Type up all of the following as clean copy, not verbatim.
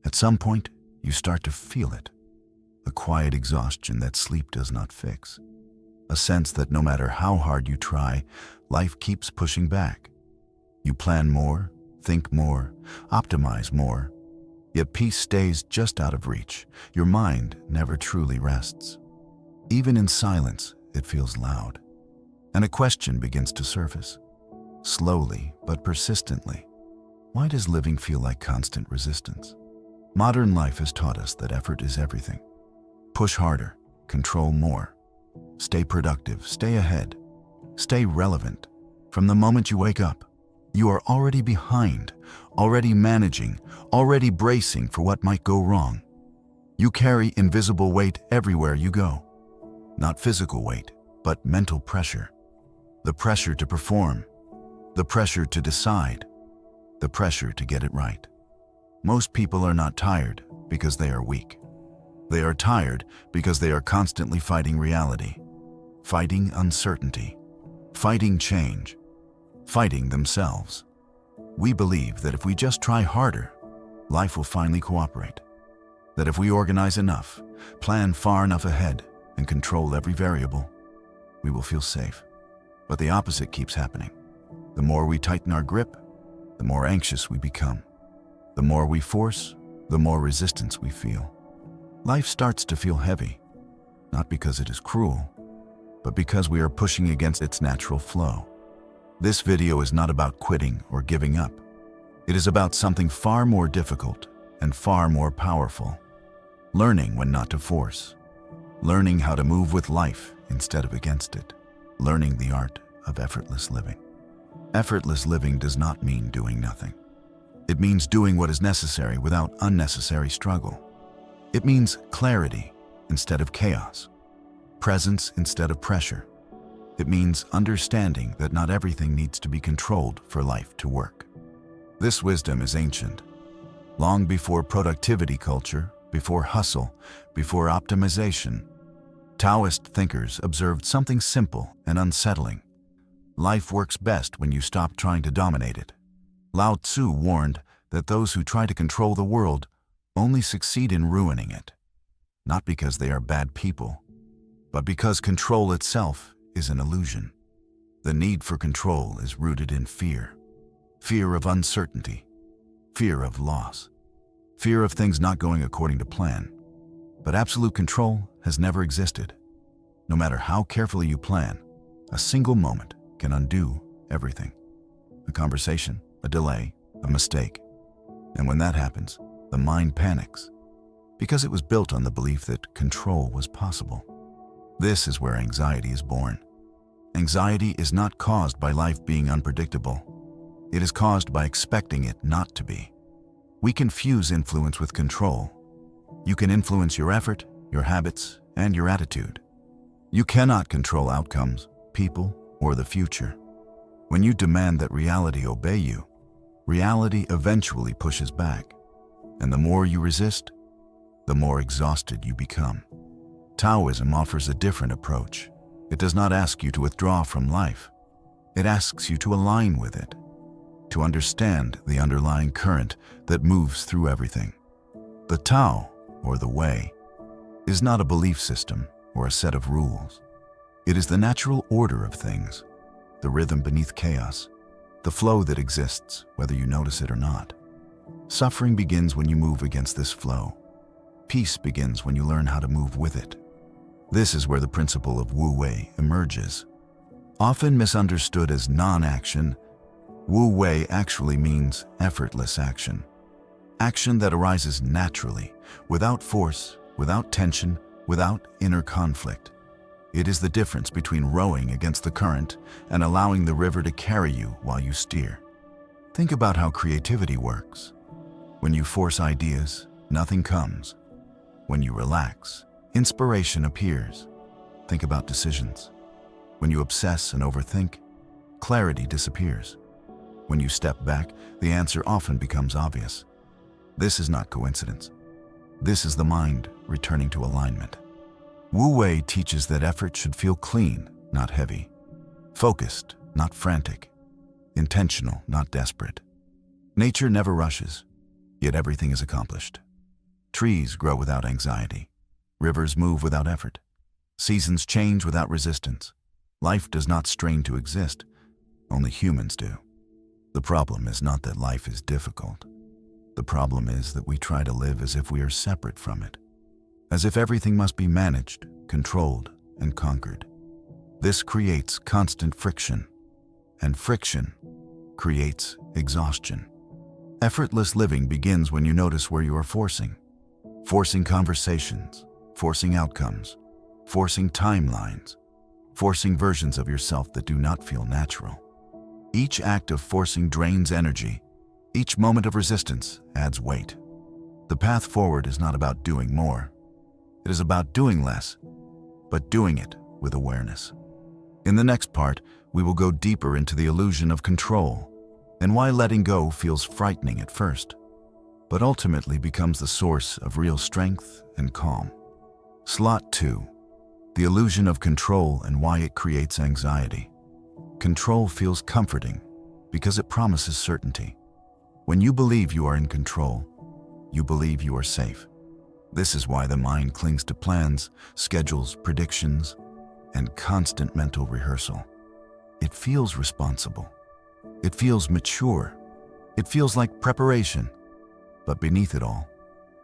At some point, you start to feel it. A quiet exhaustion that sleep does not fix. A sense that no matter how hard you try, life keeps pushing back. You plan more, think more, optimize more, yet peace stays just out of reach. Your mind never truly rests. Even in silence, it feels loud. And a question begins to surface. Slowly but persistently. Why does living feel like constant resistance? Modern life has taught us that effort is everything. Push harder, control more. Stay productive, stay ahead, stay relevant. From the moment you wake up, you are already behind, already managing, already bracing for what might go wrong. You carry invisible weight everywhere you go. Not physical weight, but mental pressure. The pressure to perform, the pressure to decide, the pressure to get it right. Most people are not tired because they are weak. They are tired because they are constantly fighting reality, fighting uncertainty, fighting change, fighting themselves. We believe that if we just try harder, life will finally cooperate. That if we organize enough, plan far enough ahead, and control every variable, we will feel safe. But the opposite keeps happening. The more we tighten our grip, the more anxious we become. The more we force, the more resistance we feel. Life starts to feel heavy, not because it is cruel, but because we are pushing against its natural flow. This video is not about quitting or giving up. It is about something far more difficult and far more powerful. Learning when not to force. Learning how to move with life instead of against it. Learning the art of effortless living. Effortless living does not mean doing nothing. It means doing what is necessary without unnecessary struggle. It means clarity instead of chaos, presence instead of pressure. It means understanding that not everything needs to be controlled for life to work. This wisdom is ancient. Long before productivity culture, before hustle, before optimization, Taoist thinkers observed something simple and unsettling. Life works best when you stop trying to dominate it. Lao Tzu warned that those who try to control the world only succeed in ruining it, not because they are bad people, but because control itself is an illusion. The need for control is rooted in fear. Fear of uncertainty, fear of loss, fear of things not going according to plan. But absolute control has never existed. No matter how carefully you plan, a single moment can undo everything. A conversation, a delay, a mistake. And when that happens, the mind panics, because it was built on the belief that control was possible. This is where anxiety is born. Anxiety is not caused by life being unpredictable. It is caused by expecting it not to be. We confuse influence with control. You can influence your effort, your habits, and your attitude. You cannot control outcomes, people, or the future. When you demand that reality obey you, reality eventually pushes back. And the more you resist, the more exhausted you become. Taoism offers a different approach. It does not ask you to withdraw from life. It asks you to align with it, to understand the underlying current that moves through everything. The Tao, or the Way, is not a belief system or a set of rules. It is the natural order of things, the rhythm beneath chaos, the flow that exists whether you notice it or not. Suffering begins when you move against this flow. Peace begins when you learn how to move with it. This is where the principle of Wu Wei emerges. Often misunderstood as non-action, Wu Wei actually means effortless action. Action that arises naturally, without force, without tension, without inner conflict. It is the difference between rowing against the current and allowing the river to carry you while you steer. Think about how creativity works. When you force ideas, nothing comes. When you relax, inspiration appears. Think about decisions. When you obsess and overthink, clarity disappears. When you step back, the answer often becomes obvious. This is not coincidence. This is the mind returning to alignment. Wu Wei teaches that effort should feel clean, not heavy. Focused, not frantic. Intentional, not desperate. Nature never rushes, yet everything is accomplished. Trees grow without anxiety. Rivers move without effort. Seasons change without resistance. Life does not strain to exist. Only humans do. The problem is not that life is difficult. The problem is that we try to live as if we are separate from it, as if everything must be managed, controlled, and conquered. This creates constant friction, and friction creates exhaustion. Effortless living begins when you notice where you are forcing conversations, forcing outcomes, forcing timelines, forcing versions of yourself that do not feel natural. Each act of forcing drains energy. Each moment of resistance adds weight. The path forward is not about doing more. It is about doing less, but doing it with awareness. In the next part, we will go deeper into the illusion of control and why letting go feels frightening at first, but ultimately becomes the source of real strength and calm. Slot 2. The illusion of control and why it creates anxiety. Control feels comforting because it promises certainty. When you believe you are in control, you believe you are safe. This is why the mind clings to plans, schedules, predictions, and constant mental rehearsal. It feels responsible. It feels mature. It feels like preparation. But beneath it all,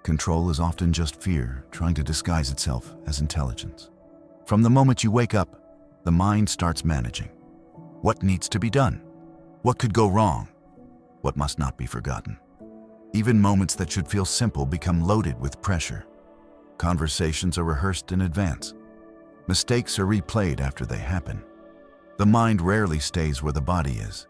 control is often just fear trying to disguise itself as intelligence. From the moment you wake up, the mind starts managing. What needs to be done? What could go wrong? What must not be forgotten? Even moments that should feel simple become loaded with pressure. Conversations are rehearsed in advance. Mistakes are replayed after they happen. The mind rarely stays where the body is.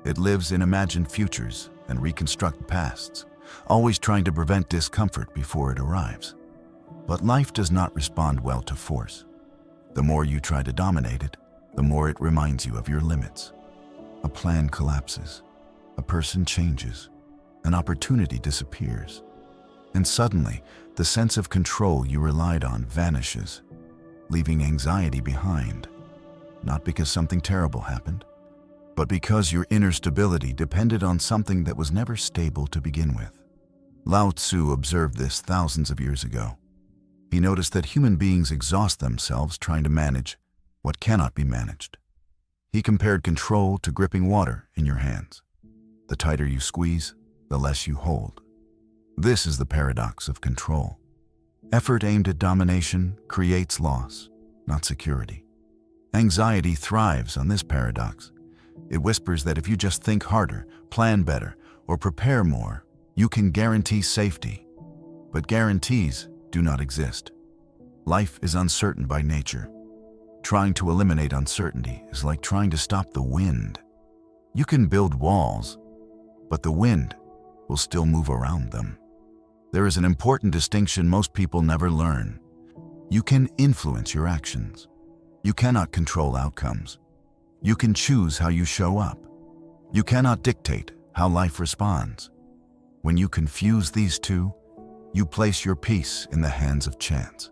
It lives in imagined futures and reconstruct pasts, always trying to prevent discomfort before it arrives. But life does not respond well to force. The more you try to dominate it, the more it reminds you of your limits. A plan collapses. A person changes. An opportunity disappears. And suddenly, the sense of control you relied on vanishes, leaving anxiety behind. Not because something terrible happened, but because your inner stability depended on something that was never stable to begin with. Lao Tzu observed this thousands of years ago. He noticed that human beings exhaust themselves trying to manage what cannot be managed. He compared control to gripping water in your hands. The tighter you squeeze, the less you hold. This is the paradox of control. Effort aimed at domination creates loss, not security. Anxiety thrives on this paradox. It whispers that if you just think harder, plan better, or prepare more, you can guarantee safety. But guarantees do not exist. Life is uncertain by nature. Trying to eliminate uncertainty is like trying to stop the wind. You can build walls, but the wind will still move around them. There is an important distinction most people never learn. You can influence your actions. You cannot control outcomes. You can choose how you show up. You cannot dictate how life responds. When you confuse these two, you place your peace in the hands of chance.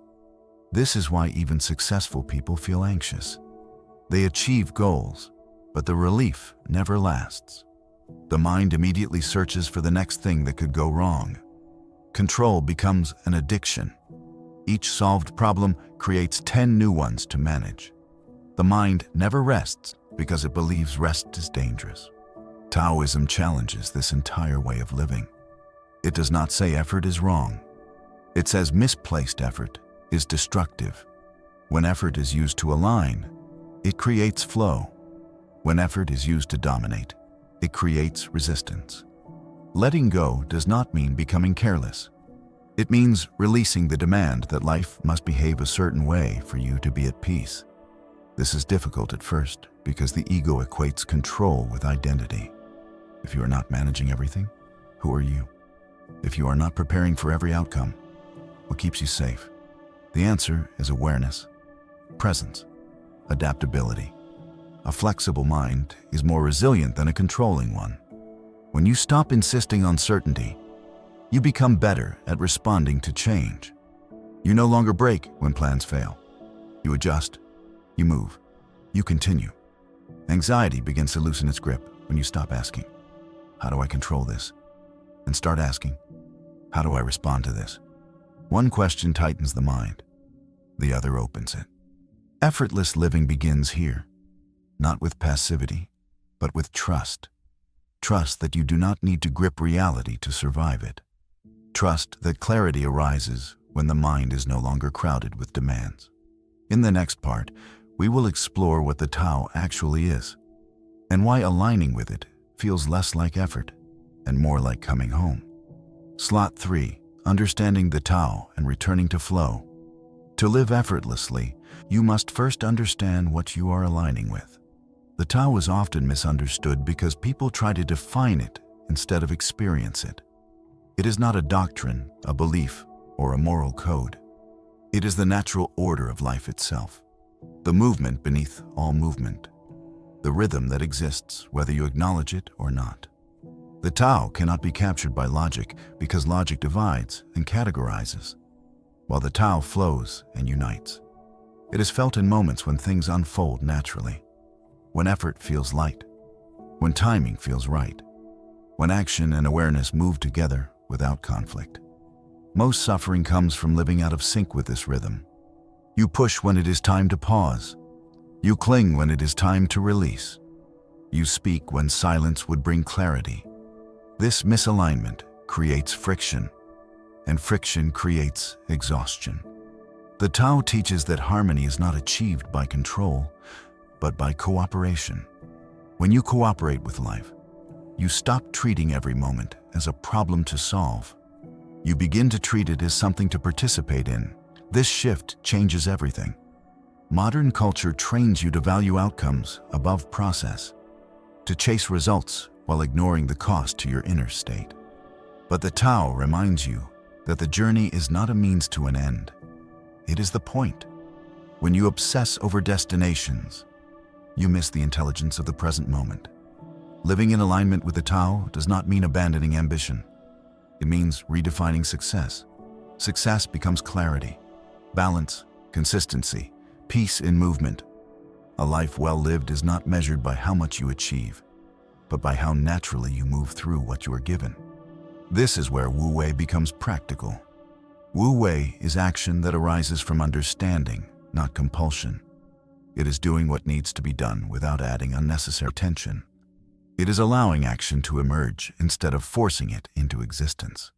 This is why even successful people feel anxious. They achieve goals, but the relief never lasts. The mind immediately searches for the next thing that could go wrong. Control becomes an addiction. Each solved problem creates 10 new ones to manage. The mind never rests because it believes rest is dangerous. Taoism challenges this entire way of living. It does not say effort is wrong. It says misplaced effort is destructive. When effort is used to align, it creates flow. When effort is used to dominate, it creates resistance. Letting go does not mean becoming careless. It means releasing the demand that life must behave a certain way for you to be at peace. This is difficult at first because the ego equates control with identity. If you are not managing everything, who are you? If you are not preparing for every outcome, what keeps you safe? The answer is awareness, presence, adaptability. A flexible mind is more resilient than a controlling one. When you stop insisting on certainty, you become better at responding to change. You no longer break when plans fail. You adjust, you move, you continue. Anxiety begins to loosen its grip when you stop asking, "How do I control this?" and start asking, "How do I respond to this?" One question tightens the mind, the other opens it. Effortless living begins here, not with passivity, but with trust. Trust that you do not need to grip reality to survive it. Trust that clarity arises when the mind is no longer crowded with demands. In the next part, we will explore what the Tao actually is, and why aligning with it feels less like effort and more like coming home. Slot 3. Understanding the Tao and returning to flow. To live effortlessly, you must first understand what you are aligning with. The Tao is often misunderstood because people try to define it instead of experience it. It is not a doctrine, a belief, or a moral code. It is the natural order of life itself, the movement beneath all movement, the rhythm that exists whether you acknowledge it or not. The Tao cannot be captured by logic because logic divides and categorizes, while the Tao flows and unites. It is felt in moments when things unfold naturally, when effort feels light, when timing feels right, when action and awareness move together without conflict. Most suffering comes from living out of sync with this rhythm. You push when it is time to pause. You cling when it is time to release. You speak when silence would bring clarity. This misalignment creates friction, and friction creates exhaustion. The Tao teaches that harmony is not achieved by control, but by cooperation. When you cooperate with life, you stop treating every moment as a problem to solve. You begin to treat it as something to participate in. This shift changes everything. Modern culture trains you to value outcomes above process, to chase results while ignoring the cost to your inner state. But the Tao reminds you that the journey is not a means to an end. It is the point. When you obsess over destinations, you miss the intelligence of the present moment. Living in alignment with the Tao does not mean abandoning ambition. It means redefining success. Success becomes clarity, balance, consistency, peace in movement. A life well lived is not measured by how much you achieve, but by how naturally you move through what you are given. This is where Wu Wei becomes practical. Wu Wei is action that arises from understanding, not compulsion. It is doing what needs to be done without adding unnecessary tension. It is allowing action to emerge instead of forcing it into existence.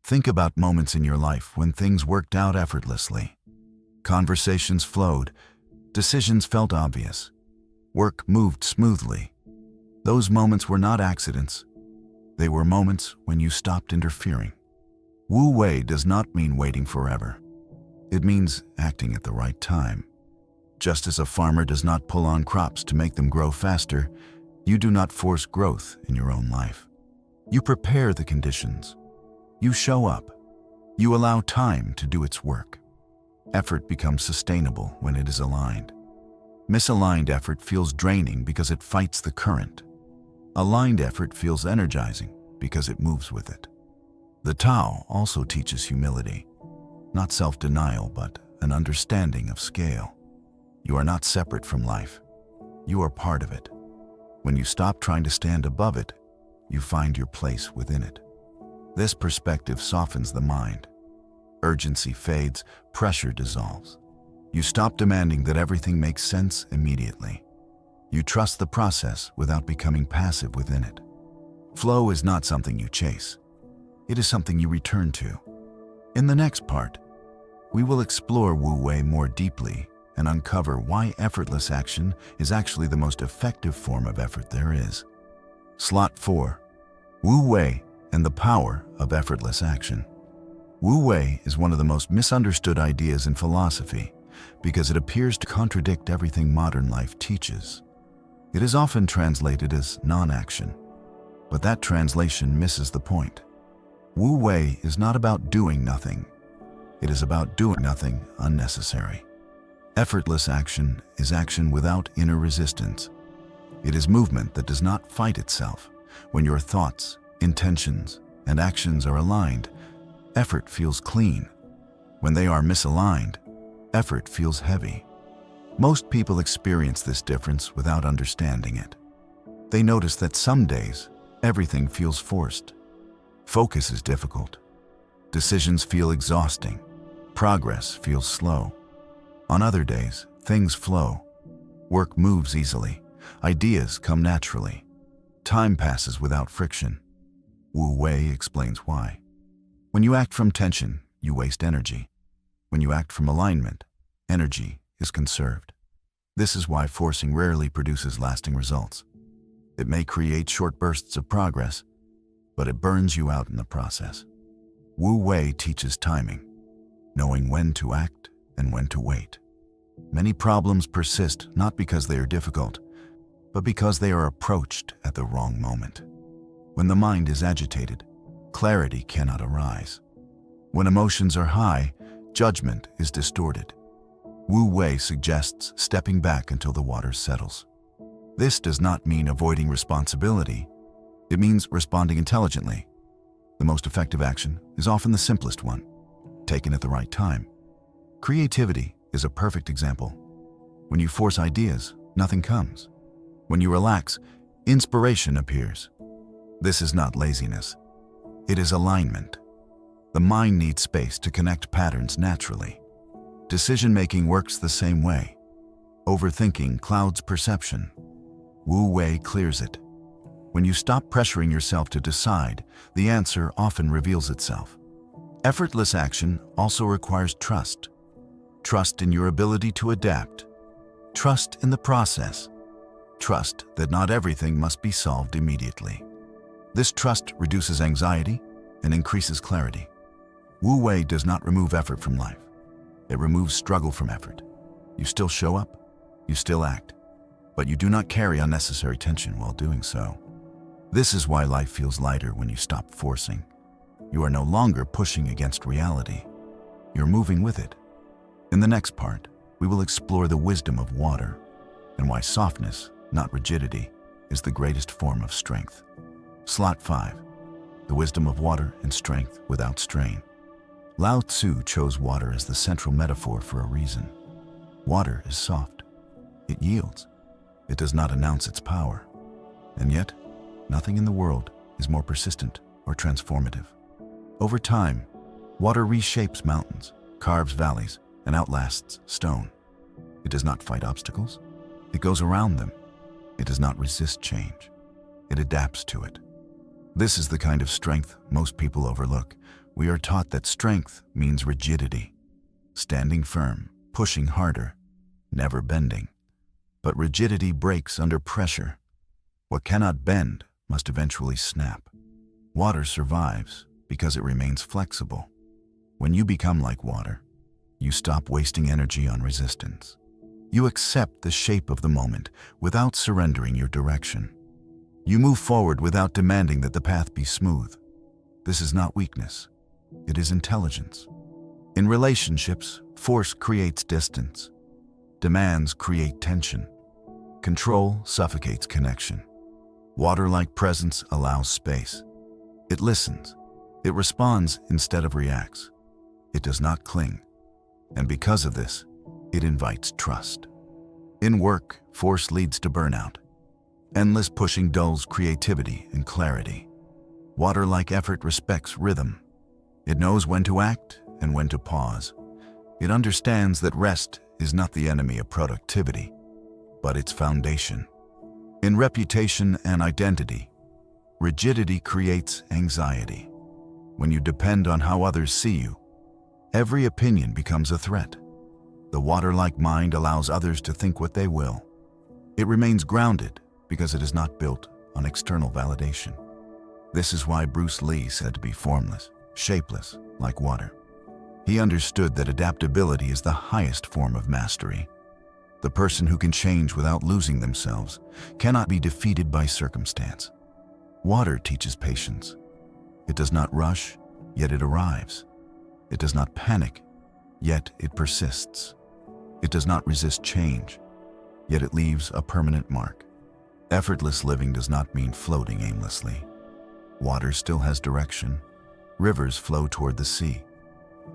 Think about moments in your life when things worked out effortlessly. Conversations flowed, decisions felt obvious, work moved smoothly. Those moments were not accidents. They were moments when you stopped interfering. Wu Wei does not mean waiting forever. It means acting at the right time. Just as a farmer does not pull on crops to make them grow faster, you do not force growth in your own life. You prepare the conditions. You show up. You allow time to do its work. Effort becomes sustainable when it is aligned. Misaligned effort feels draining because it fights the current. Aligned effort feels energizing because it moves with it. The Tao also teaches humility, not self-denial, but an understanding of scale. You are not separate from life. You are part of it. When you stop trying to stand above it, you find your place within it. This perspective softens the mind. Urgency fades, pressure dissolves. You stop demanding that everything makes sense immediately. You trust the process without becoming passive within it. Flow is not something you chase. It is something you return to. In the next part, we will explore Wu Wei more deeply and uncover why effortless action is actually the most effective form of effort there is. Slot 4. Wu Wei and the power of effortless action. Wu Wei is one of the most misunderstood ideas in philosophy because it appears to contradict everything modern life teaches. It is often translated as non-action, but that translation misses the point. Wu Wei is not about doing nothing. It is about doing nothing unnecessary. Effortless action is action without inner resistance. It is movement that does not fight itself. When your thoughts, intentions, and actions are aligned, effort feels clean. When they are misaligned, effort feels heavy. Most people experience this difference without understanding it. They notice that some days, everything feels forced. Focus is difficult. Decisions feel exhausting. Progress feels slow. On other days, things flow. Work moves easily. Ideas come naturally. Time passes without friction. Wu Wei explains why. When you act from tension, you waste energy. When you act from alignment, energy is conserved. This is why forcing rarely produces lasting results. It may create short bursts of progress, but it burns you out in the process. Wu Wei teaches timing, knowing when to act and when to wait. Many problems persist not because they are difficult, but because they are approached at the wrong moment. When the mind is agitated, clarity cannot arise. When emotions are high, judgment is distorted. Wu Wei suggests stepping back until the water settles. This does not mean avoiding responsibility. It means responding intelligently. The most effective action is often the simplest one, taken at the right time. Creativity is a perfect example. When you force ideas, nothing comes. When you relax, inspiration appears. This is not laziness. It is alignment. The mind needs space to connect patterns naturally. Decision-making works the same way. Overthinking clouds perception. Wu Wei clears it. When you stop pressuring yourself to decide, the answer often reveals itself. Effortless action also requires trust. Trust in your ability to adapt. Trust in the process. Trust that not everything must be solved immediately. This trust reduces anxiety and increases clarity. Wu Wei does not remove effort from life. It removes struggle from effort. You still show up, you still act, but you do not carry unnecessary tension while doing so. This is why life feels lighter when you stop forcing. You are no longer pushing against reality. You're moving with it. In the next part, we will explore the wisdom of water and why softness, not rigidity, is the greatest form of strength. Slot 5. The wisdom of water and strength without strain. Lao Tzu chose water as the central metaphor for a reason. Water is soft. It yields. It does not announce its power. And yet, nothing in the world is more persistent or transformative. Over time, water reshapes mountains, carves valleys, and outlasts stone. It does not fight obstacles. It goes around them. It does not resist change. It adapts to it. This is the kind of strength most people overlook. We are taught that strength means rigidity, standing firm, pushing harder, never bending. But rigidity breaks under pressure. What cannot bend must eventually snap. Water survives because it remains flexible. When you become like water, you stop wasting energy on resistance. You accept the shape of the moment without surrendering your direction. You move forward without demanding that the path be smooth. This is not weakness. It is intelligence. In relationships, force creates distance. Demands create tension. Control suffocates connection. Water-like presence allows space. It listens. It responds instead of reacts. It does not cling. And because of this, it invites trust. In work, force leads to burnout. Endless pushing dulls creativity and clarity. Water-like effort respects rhythm. It knows when to act and when to pause. It understands that rest is not the enemy of productivity, but its foundation. In reputation and identity, rigidity creates anxiety. When you depend on how others see you, every opinion becomes a threat. The water-like mind allows others to think what they will. It remains grounded because it is not built on external validation. This is why Bruce Lee said to be formless, shapeless, like water. He understood that adaptability is the highest form of mastery. The person who can change without losing themselves cannot be defeated by circumstance. Water teaches patience. It does not rush, yet it arrives. It does not panic, yet it persists. It does not resist change, yet it leaves a permanent mark. Effortless living does not mean floating aimlessly. Water still has direction. Rivers flow toward the sea,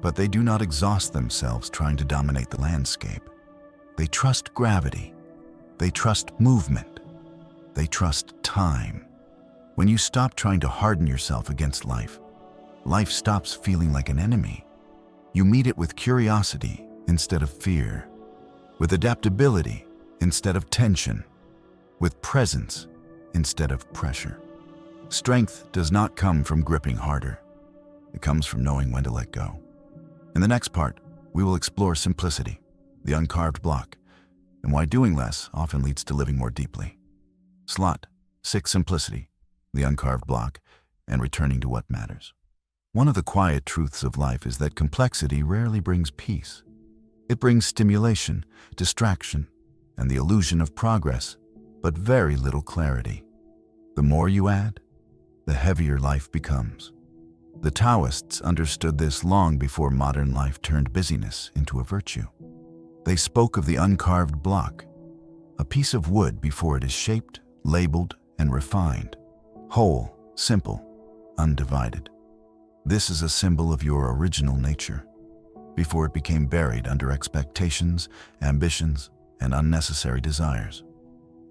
but they do not exhaust themselves trying to dominate the landscape. They trust gravity. They trust movement. They trust time. When you stop trying to harden yourself against life, life stops feeling like an enemy. You meet it with curiosity instead of fear, with adaptability instead of tension, with presence instead of pressure. Strength does not come from gripping harder. It comes from knowing when to let go. In the next part, we will explore simplicity, the uncarved block, and why doing less often leads to living more deeply. Slot 6: Simplicity, the uncarved block, and returning to what matters. One of the quiet truths of life is that complexity rarely brings peace. It brings stimulation, distraction, and the illusion of progress, but very little clarity. The more you add, the heavier life becomes. The Taoists understood this long before modern life turned busyness into a virtue. They spoke of the uncarved block, a piece of wood before it is shaped, labeled, and refined, whole, simple, undivided. This is a symbol of your original nature, before it became buried under expectations, ambitions, and unnecessary desires.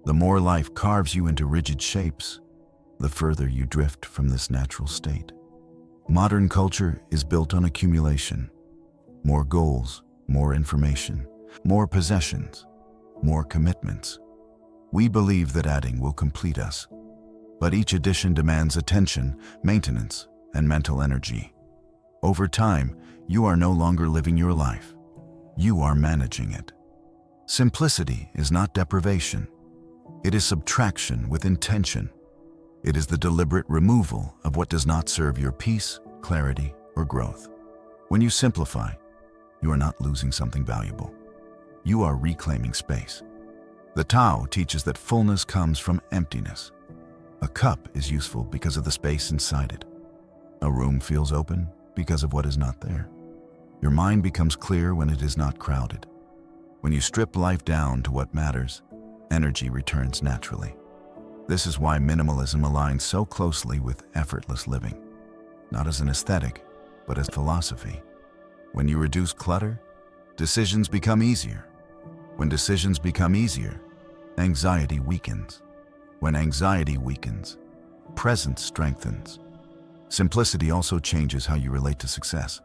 The more life carves you into rigid shapes, the further you drift from this natural state. Modern culture is built on accumulation. More goals, more information, more possessions, more commitments. We believe that adding will complete us, but each addition demands attention, maintenance, and mental energy. Over time, you are no longer living your life. You are managing it. Simplicity is not deprivation. It is subtraction with intention. It is the deliberate removal of what does not serve your peace, clarity, or growth. When you simplify, you are not losing something valuable. You are reclaiming space. The Tao teaches that fullness comes from emptiness. A cup is useful because of the space inside it. A room feels open because of what is not there. Your mind becomes clear when it is not crowded. When you strip life down to what matters, energy returns naturally. This is why minimalism aligns so closely with effortless living, not as an aesthetic, but as philosophy. When you reduce clutter, decisions become easier. When decisions become easier, anxiety weakens. When anxiety weakens, presence strengthens. Simplicity also changes how you relate to success.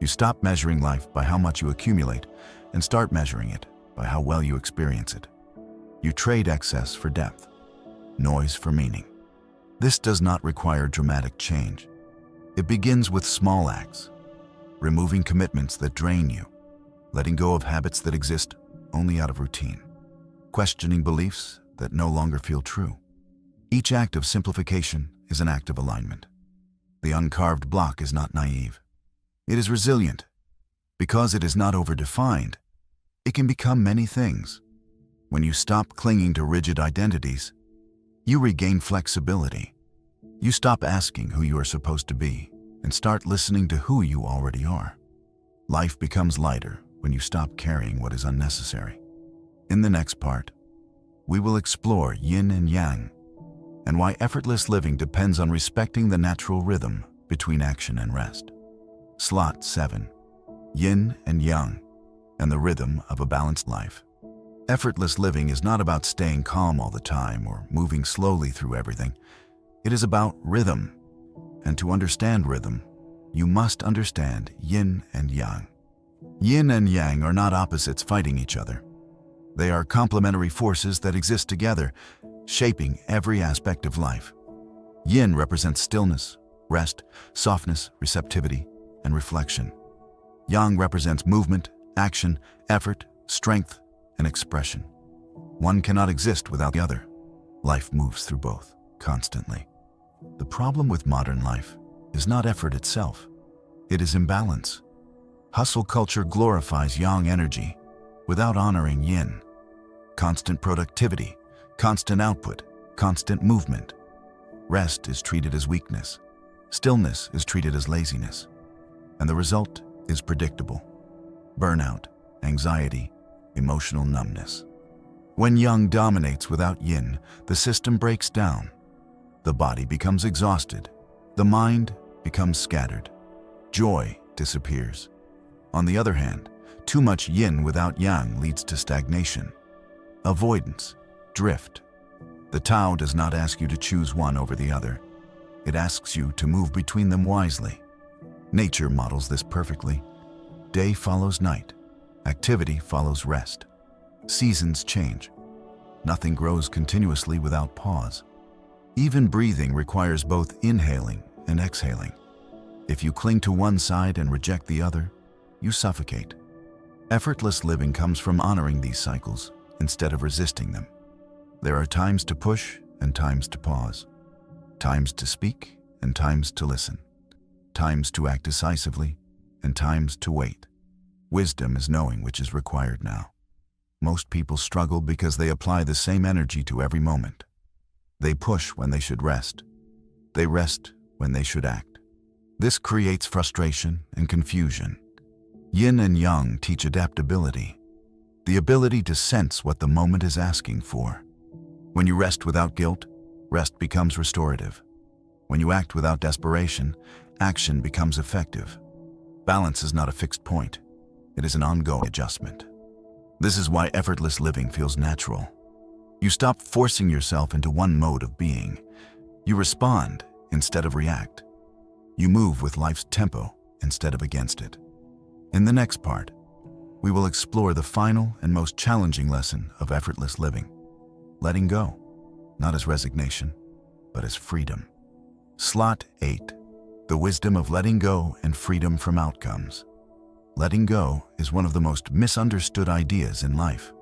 You stop measuring life by how much you accumulate and start measuring it by how well you experience it. You trade excess for depth, noise for meaning. This does not require dramatic change. It begins with small acts, removing commitments that drain you, letting go of habits that exist only out of routine, questioning beliefs that no longer feel true. Each act of simplification is an act of alignment. The uncarved block is not naive. It is resilient. Because it is not overdefined, it can become many things. When you stop clinging to rigid identities, you regain flexibility. You stop asking who you are supposed to be and start listening to who you already are. Life becomes lighter when you stop carrying what is unnecessary. In the next part, we will explore Yin and Yang and why effortless living depends on respecting the natural rhythm between action and rest. Slot 7: Yin and Yang and the rhythm of a balanced life. Effortless living is not about staying calm all the time or moving slowly through everything. It is about rhythm. And to understand rhythm, you must understand Yin and Yang. Yin and Yang are not opposites fighting each other. They are complementary forces that exist together, shaping every aspect of life. Yin represents stillness, rest, softness, receptivity, and reflection. Yang represents movement, action, effort, strength, and expression. One cannot exist without the other. Life moves through both, constantly. The problem with modern life is not effort itself. It is imbalance. Hustle culture glorifies yang energy without honoring yin. Constant productivity, constant output, constant movement. Rest is treated as weakness. Stillness is treated as laziness. And the result is predictable: burnout, anxiety, emotional numbness. When yang dominates without yin, the system breaks down. The body becomes exhausted. The mind becomes scattered. Joy disappears. On the other hand, too much yin without yang leads to stagnation, avoidance, drift. The Tao does not ask you to choose one over the other. It asks you to move between them wisely. Nature models this perfectly. Day follows night. Activity follows rest. Seasons change. Nothing grows continuously without pause. Even breathing requires both inhaling and exhaling. If you cling to one side and reject the other, you suffocate. Effortless living comes from honoring these cycles instead of resisting them. There are times to push and times to pause. Times to speak and times to listen. Times to act decisively and times to wait. Wisdom is knowing which is required now. Most people struggle because they apply the same energy to every moment. They push when they should rest. They rest when they should act. This creates frustration and confusion. Yin and Yang teach adaptability, the ability to sense what the moment is asking for. When you rest without guilt, rest becomes restorative. When you act without desperation, action becomes effective. Balance is not a fixed point. It is an ongoing adjustment. This is why effortless living feels natural. You stop forcing yourself into one mode of being. You respond instead of react. You move with life's tempo instead of against it. In the next part, we will explore the final and most challenging lesson of effortless living: letting go, not as resignation, but as freedom. Slot 8. The wisdom of letting go and freedom from outcomes. Letting go is one of the most misunderstood ideas in life.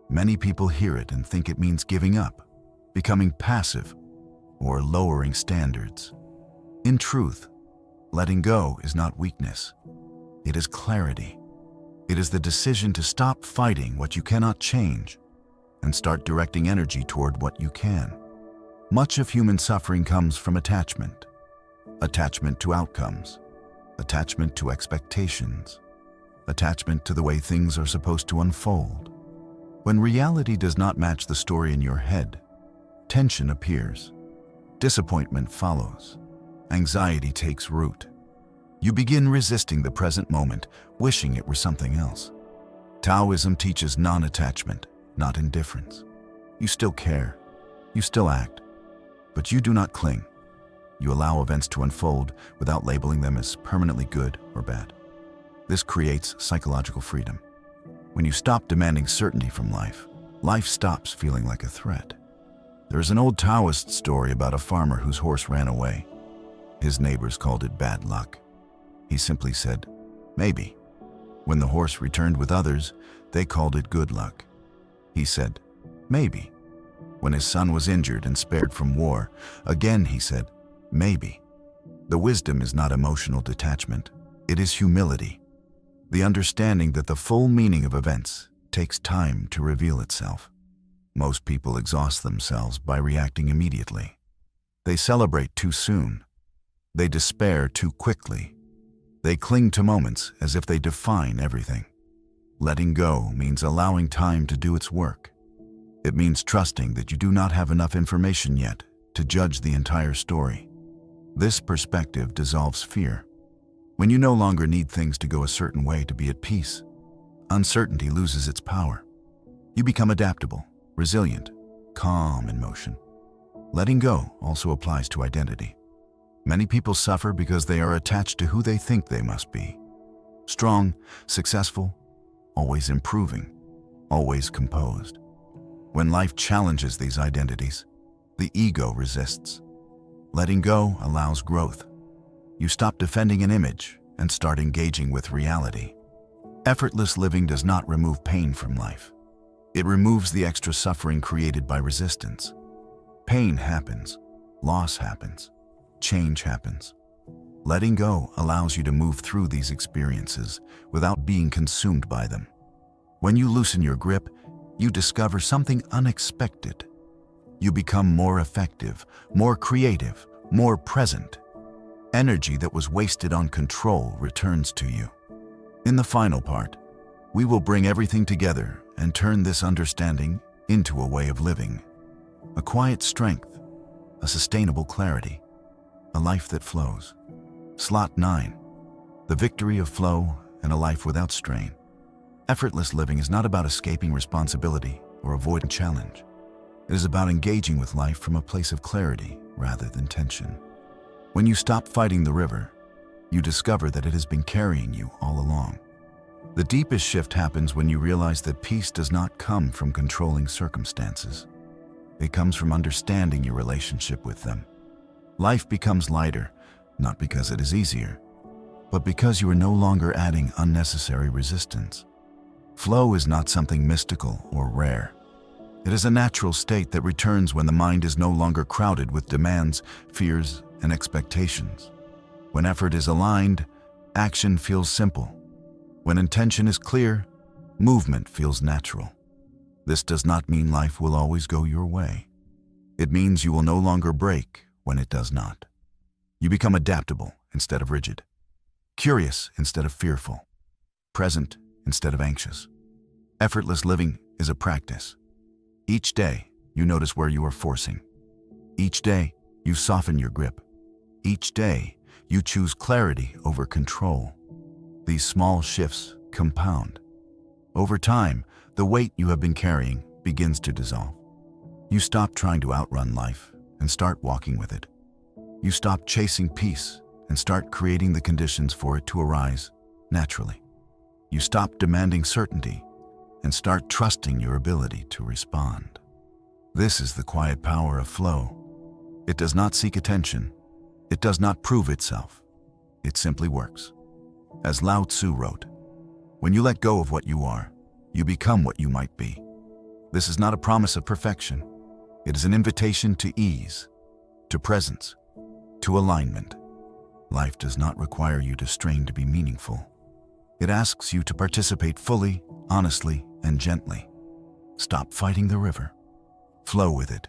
Many people hear it and think it means giving up, becoming passive, or lowering standards. In truth, letting go is not weakness. It is clarity. It is the decision to stop fighting what you cannot change and start directing energy toward what you can. Much of human suffering comes from attachment. Attachment to outcomes. Attachment to expectations. Attachment to the way things are supposed to unfold. When reality does not match the story in your head, tension appears. Disappointment follows. Anxiety takes root. You begin resisting the present moment, wishing it were something else. Taoism teaches non-attachment, not indifference. You still care. You still act. But you do not cling. You allow events to unfold without labeling them as permanently good or bad. This creates psychological freedom. When you stop demanding certainty from life, life stops feeling like a threat. There is an old Taoist story about a farmer whose horse ran away. His neighbors called it bad luck. He simply said, maybe. When the horse returned with others, they called it good luck. He said, maybe. When his son was injured and spared from war, again he said, maybe. The wisdom is not emotional detachment, it is humility. The understanding that the full meaning of events takes time to reveal itself. Most people exhaust themselves by reacting immediately. They celebrate too soon. They despair too quickly. They cling to moments as if they define everything. Letting go means allowing time to do its work. It means trusting that you do not have enough information yet to judge the entire story. This perspective dissolves fear. When you no longer need things to go a certain way to be at peace, uncertainty loses its power. You become adaptable, resilient, calm in motion. Letting go also applies to identity. Many people suffer because they are attached to who they think they must be. Strong, successful, always improving, always composed. When life challenges these identities, the ego resists. Letting go allows growth. You stop defending an image and start engaging with reality. Effortless living does not remove pain from life. It removes the extra suffering created by resistance. Pain happens, loss happens, change happens. Letting go allows you to move through these experiences without being consumed by them. When you loosen your grip, you discover something unexpected. You become more effective, more creative, more present. Energy that was wasted on control returns to you. In the final part, we will bring everything together and turn this understanding into a way of living. A quiet strength, a sustainable clarity, a life that flows. Slot 9. The victory of flow and a life without strain. Effortless living is not about escaping responsibility or avoiding challenge. It is about engaging with life from a place of clarity rather than tension. When you stop fighting the river, you discover that it has been carrying you all along. The deepest shift happens when you realize that peace does not come from controlling circumstances. It comes from understanding your relationship with them. Life becomes lighter, not because it is easier, but because you are no longer adding unnecessary resistance. Flow is not something mystical or rare. It is a natural state that returns when the mind is no longer crowded with demands, fears, and expectations. When effort is aligned, action feels simple. When intention is clear, movement feels natural. This does not mean life will always go your way. It means you will no longer break when it does not. You become adaptable instead of rigid, curious instead of fearful, present instead of anxious. Effortless living is a practice. Each day, you notice where you are forcing. Each day, you soften your grip. Each day, you choose clarity over control. These small shifts compound. Over time, the weight you have been carrying begins to dissolve. You stop trying to outrun life and start walking with it. You stop chasing peace and start creating the conditions for it to arise naturally. You stop demanding certainty and start trusting your ability to respond. This is the quiet power of flow. It does not seek attention. It does not prove itself. It simply works. As Lao Tzu wrote, "When you let go of what you are, you become what you might be." This is not a promise of perfection. It is an invitation to ease, to presence, to alignment. Life does not require you to strain to be meaningful. It asks you to participate fully, honestly, and gently. Stop fighting the river. Flow with it.